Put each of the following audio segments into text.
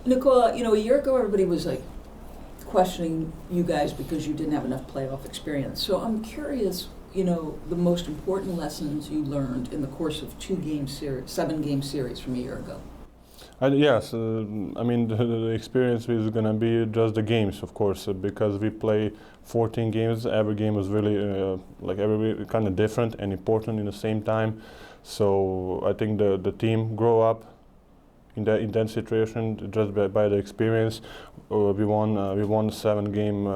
Nikola, a year ago everybody was like questioning you guys because you didn't have enough playoff experience. So I'm curious, the most important lessons you learned in the course of 7-game series from a year ago. Yes, I mean the experience is gonna be just the games, of course, because we play 14 games. Every game was really every kind of different and important in the same time. So I think the team grow up in that situation just by the experience. We won 7 game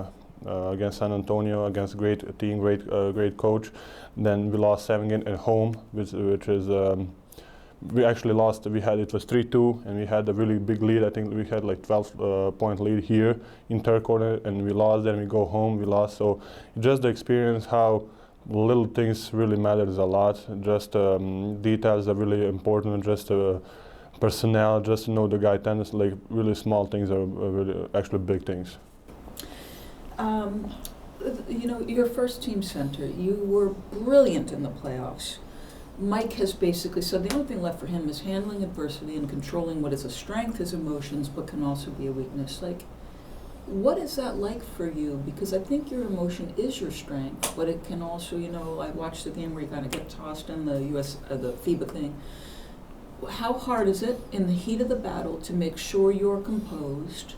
against San Antonio, against great team, great coach. Then we lost 7 games at home, which is. We actually lost. It was 3-2, and we had a really big lead. I think we had like 12-point lead here in third quarter, and we lost. Then we go home, we lost. So just the experience, how little things really matters a lot. Just details are really important. Just personnel, just to know the guy. Tennis, like really small things are really actually big things. Your first team center, you were brilliant in the playoffs. Mike has basically said the only thing left for him is handling adversity and controlling what is a strength, his emotions, but can also be a weakness. Like, what is that like for you? Because I think your emotion is your strength, but it can also, I watched the game where you kind of get tossed in the the FIBA thing. How hard is it in the heat of the battle to make sure you're composed,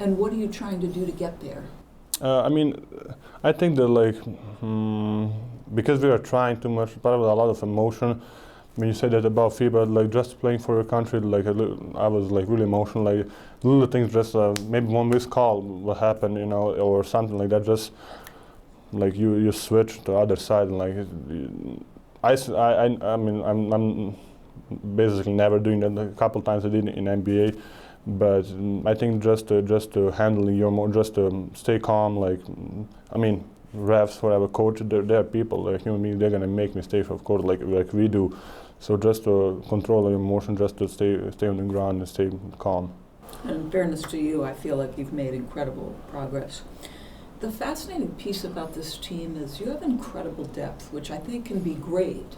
and what are you trying to do to get there? I think that because we are trying too much, probably a lot of emotion. When you say that about FIBA, like just playing for your country, I was like really emotional. Like little things, just maybe one missed call will happen, or something like that. Just like you switch to the other side, and like I'm basically never doing that. A couple times I did in NBA. But I think just to handling just to stay calm, refs, whatever, coach, they're people, like human beings, they're gonna make mistakes, of course, like we do. So just to control your emotion, just to stay on the ground and stay calm. And in fairness to you, I feel like you've made incredible progress. The fascinating piece about this team is you have incredible depth, which I think can be great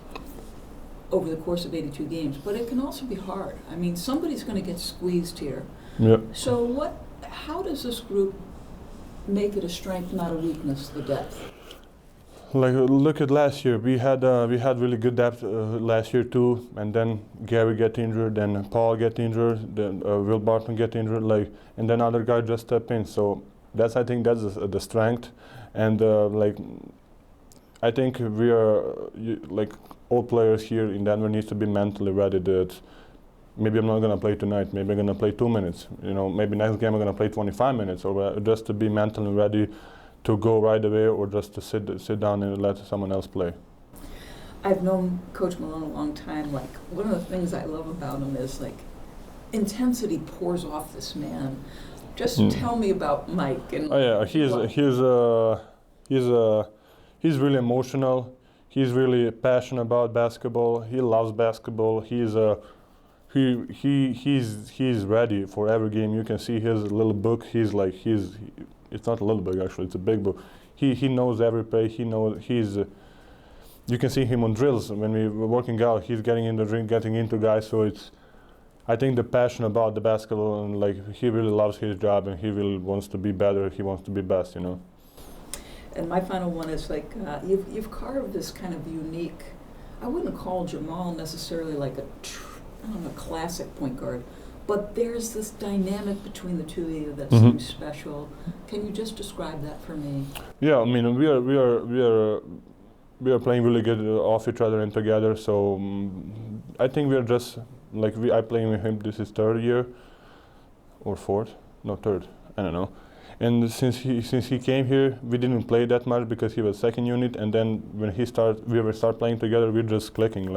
over the course of 82 games, but it can also be hard. I mean, somebody's going to get squeezed here. Yep. So how does this group make it a strength, not a weakness, the depth? Like look at last year, we had really good depth last year too, and then Gary get injured, then Paul get injured, then Will Barton get injured, and then other guy just step in. So I think that's the strength, and I think we are all players here in Denver needs to be mentally ready that maybe I'm not gonna play tonight, maybe I'm gonna play 2 minutes, maybe next game I'm gonna play 25 minutes, or just to be mentally ready to go right away, or just to sit down and let someone else play. I've known Coach Malone a long time. Like, one of the things I love about him is intensity pours off this man. Just tell me about Mike. And he's really emotional. He's really passionate about basketball. He loves basketball. He's ready for every game. You can see his little book. It's not a little book actually. It's a big book. He knows every play. You can see him on drills when we were working out. He's getting in the ring, getting into guys. So I think the passion about the basketball, and he really loves his job, and he really wants to be better. He wants to be best. And my final one is you've carved this kind of unique. I wouldn't call Jamal necessarily like a classic point guard, but there's this dynamic between the two of you that seems special. Can you just describe that for me? Yeah, I mean we are playing really good off each other and together. So I think we are just I playing with him. This is third year or fourth? No, third. I don't know. And since he came here, we didn't play that much because he was second unit. And then when we start playing together, we're just clicking.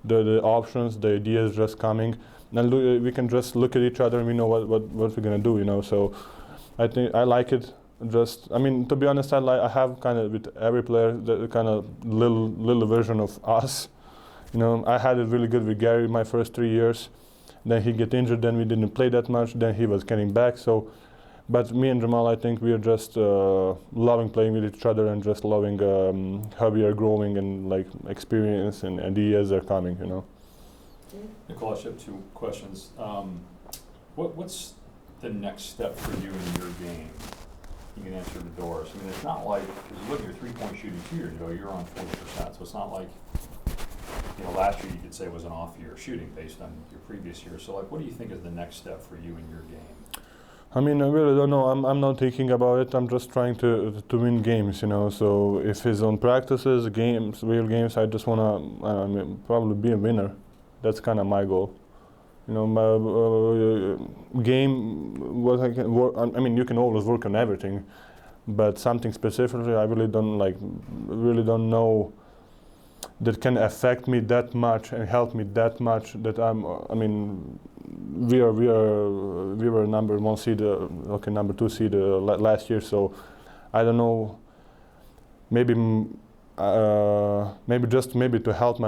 The options, the ideas just coming. And we can just look at each other and we know what we're gonna do. So I think I like it. To be honest, I have kind of with every player the kind of little version of us. I had it really good with Gary my first 3 years. Then he get injured. Then we didn't play that much. Then he was getting back. So. But me and Jamal, I think we are just loving playing with each other and just loving how we are growing and experience and ideas are coming. Nikola, I have 2 questions. What's the next step for you in your game? You can answer the doors. I mean, it's not like, because you look at your three-point shooting 2 years ago, you're on 40%, so it's not like, you know, last year you could say was an off year shooting based on your previous year. So, like, what do you think is the next step for you in your game? I mean, I really don't know. I'm not thinking about it. I'm just trying to win games, you know. So if it's on practices, games, real games, I just wanna probably be a winner. That's kind of my goal. You know, my game. What I can work. I mean, you can always work on everything, but something specifically, I really don't know that can affect me that much and help me that much. That I mean, we were number 1 seed, number 2 seed last year. So I don't know. Maybe to help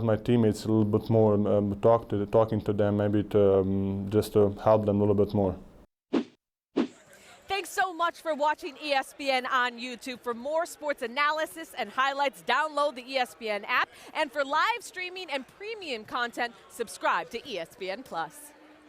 my teammates a little bit more, talking to them, maybe to just to help them a little bit more. Thanks so much for watching ESPN on YouTube. For more sports analysis and highlights, download the ESPN app. And for live streaming and premium content, subscribe to ESPN Plus.